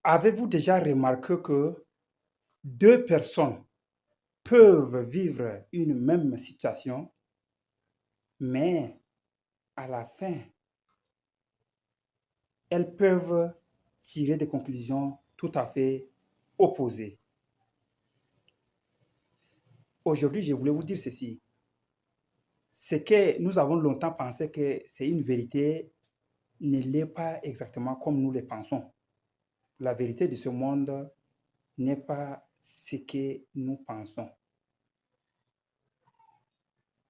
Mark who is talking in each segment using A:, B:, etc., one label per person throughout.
A: Avez-vous déjà remarqué que deux personnes peuvent vivre une même situation, mais à la fin, elles peuvent tirer des conclusions tout à fait opposées. Aujourd'hui, je voulais vous dire ceci. C'est que nous avons longtemps pensé que c'est une vérité ne l'est pas exactement comme nous le pensons. La vérité de ce monde n'est pas ce que nous pensons.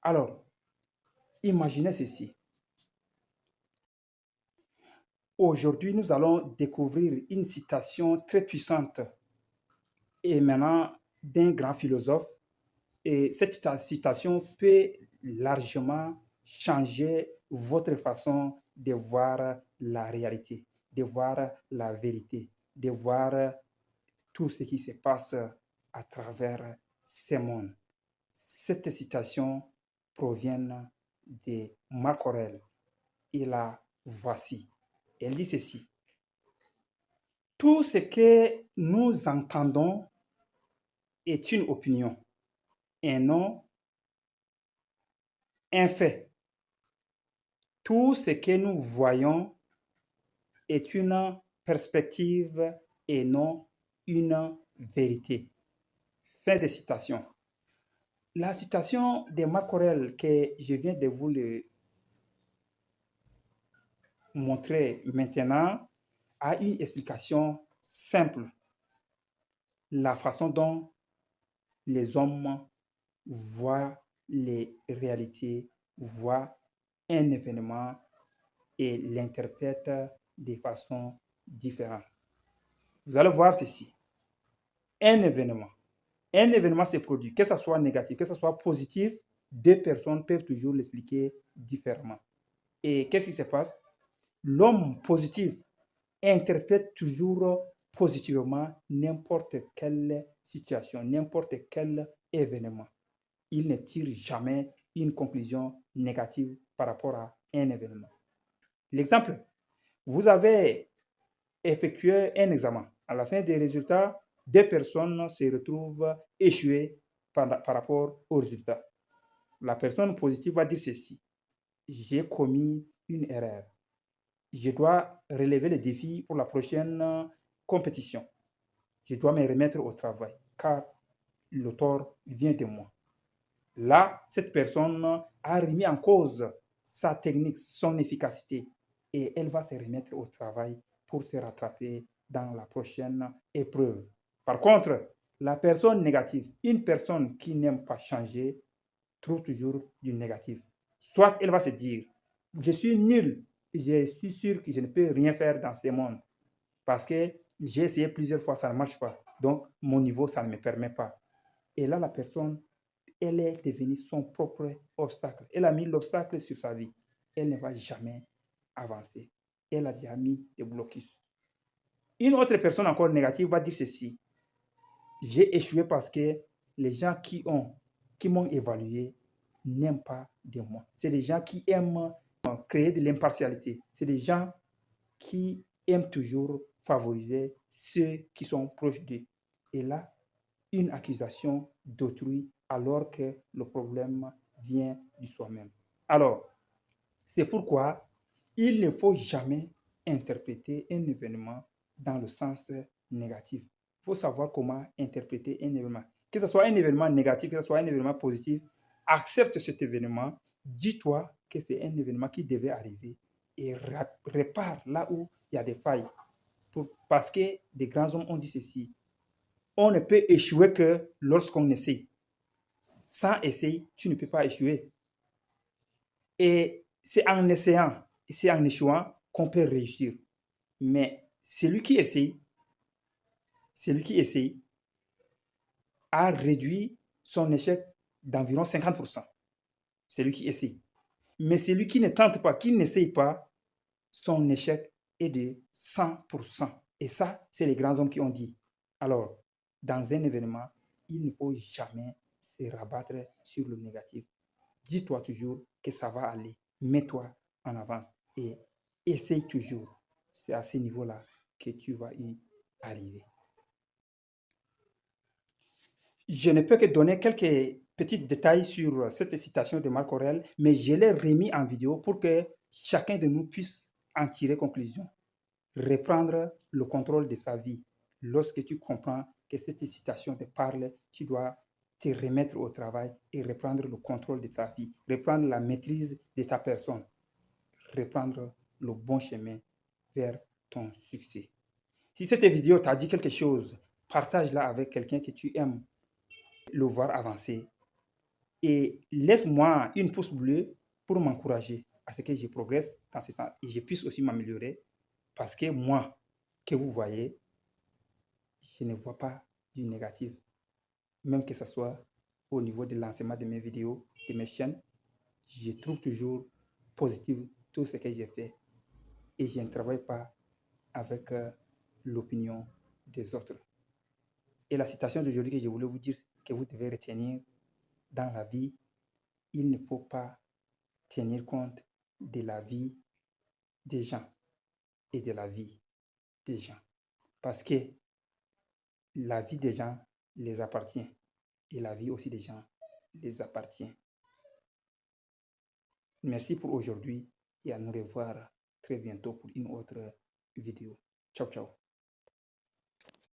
A: Alors, imaginez ceci. Aujourd'hui, nous allons découvrir une citation très puissante émanant d'un grand philosophe. Et cette citation peut largement changer votre façon de voir la réalité, de voir la vérité, de voir tout ce qui se passe à travers ce monde. Cette citation provient de Marc Aurèle et la voici. Elle dit ceci. Tout ce que nous entendons est une opinion et non un fait. Tout ce que nous voyons est une perspective et non une vérité. Fin de citation. La citation de Marc Aurèle que je viens de vous le montrer maintenant a une explication simple. La façon dont les hommes voient les réalités, voient un événement et l'interprètent de façon différente. Vous allez voir ceci. Un événement. Un événement se produit, que ce soit négatif, que ce soit positif, deux personnes peuvent toujours l'expliquer différemment. Et qu'est-ce qui se passe? L'homme positif interprète toujours positivement n'importe quelle situation, n'importe quel événement. Il ne tire jamais une conclusion négative par rapport à un événement. L'exemple, vous avez effectué un examen. À la fin des résultats, deux personnes se retrouvent échouées par rapport aux résultats. La personne positive va dire ceci. J'ai commis une erreur. Je dois relever le défi pour la prochaine compétition. Je dois me remettre au travail car le tort vient de moi. Là, cette personne a remis en cause sa technique, son efficacité et elle va se remettre au travail pour se rattraper dans la prochaine épreuve. Par contre, la personne négative, une personne qui n'aime pas changer, trouve toujours du négatif. Soit elle va se dire, je suis nul, je suis sûr que je ne peux rien faire dans ce monde parce que j'ai essayé plusieurs fois, ça ne marche pas. Donc, mon niveau, ça ne me permet pas. Et là, la personne, elle est devenue son propre obstacle. Elle a mis l'obstacle sur sa vie. Elle ne va jamais avancer. Elle a déjà mis des blocus. Une autre personne encore négative va dire ceci. J'ai échoué parce que les gens qui m'ont évalué n'aiment pas de moi. C'est des gens qui aiment créer de l'impartialité. C'est des gens qui aiment toujours favoriser ceux qui sont proches d'eux. Et là, une accusation d'autrui alors que le problème vient de soi-même. Alors, c'est pourquoi il ne faut jamais interpréter un événement dans le sens négatif. Il faut savoir comment interpréter un événement. Que ce soit un événement négatif, que ce soit un événement positif, accepte cet événement, dis-toi que c'est un événement qui devait arriver et répare là où il y a des failles. Parce que des grands hommes ont dit ceci, on ne peut échouer que lorsqu'on essaie. Sans essayer, tu ne peux pas échouer. Et c'est en essayant, c'est en échouant qu'on peut réussir. Mais celui qui essaye a réduit son échec d'environ 50%. Celui qui essaye. Mais celui qui ne tente pas, qui n'essaye pas, son échec est de 100%. Et ça, c'est les grands hommes qui ont dit. Alors, dans un événement, il ne faut jamais se rabattre sur le négatif. Dis-toi toujours que ça va aller. Mets-toi en avance et essaye toujours. C'est à ce niveau-là que tu vas y arriver. Je ne peux que donner quelques petits détails sur cette citation de Marc Aurèle, mais je l'ai remis en vidéo pour que chacun de nous puisse en tirer conclusion. Reprendre le contrôle de sa vie. Lorsque tu comprends que cette citation te parle, tu dois te remettre au travail et reprendre le contrôle de ta vie, reprendre la maîtrise de ta personne, reprendre le bon chemin vers ton succès. Si cette vidéo t'a dit quelque chose, partage-la avec quelqu'un que tu aimes le voir avancer et laisse-moi une pouce bleue pour m'encourager à ce que je progresse dans ce sens et je puisse aussi m'améliorer parce que moi, que vous voyez, je ne vois pas du négatif, même que ce soit au niveau de lancement de mes vidéos, de mes chaînes, je trouve toujours positif tout ce que j'ai fait et je ne travaille pas avec l'opinion des autres. Et la citation d'aujourd'hui que je voulais vous dire, que vous devez retenir dans la vie, il ne faut pas tenir compte de la vie des gens et de la vie des gens. Parce que la vie des gens les appartient et la vie aussi des gens les appartient. Merci pour aujourd'hui et à nous revoir très bientôt pour une autre vidéo. Ciao, ciao.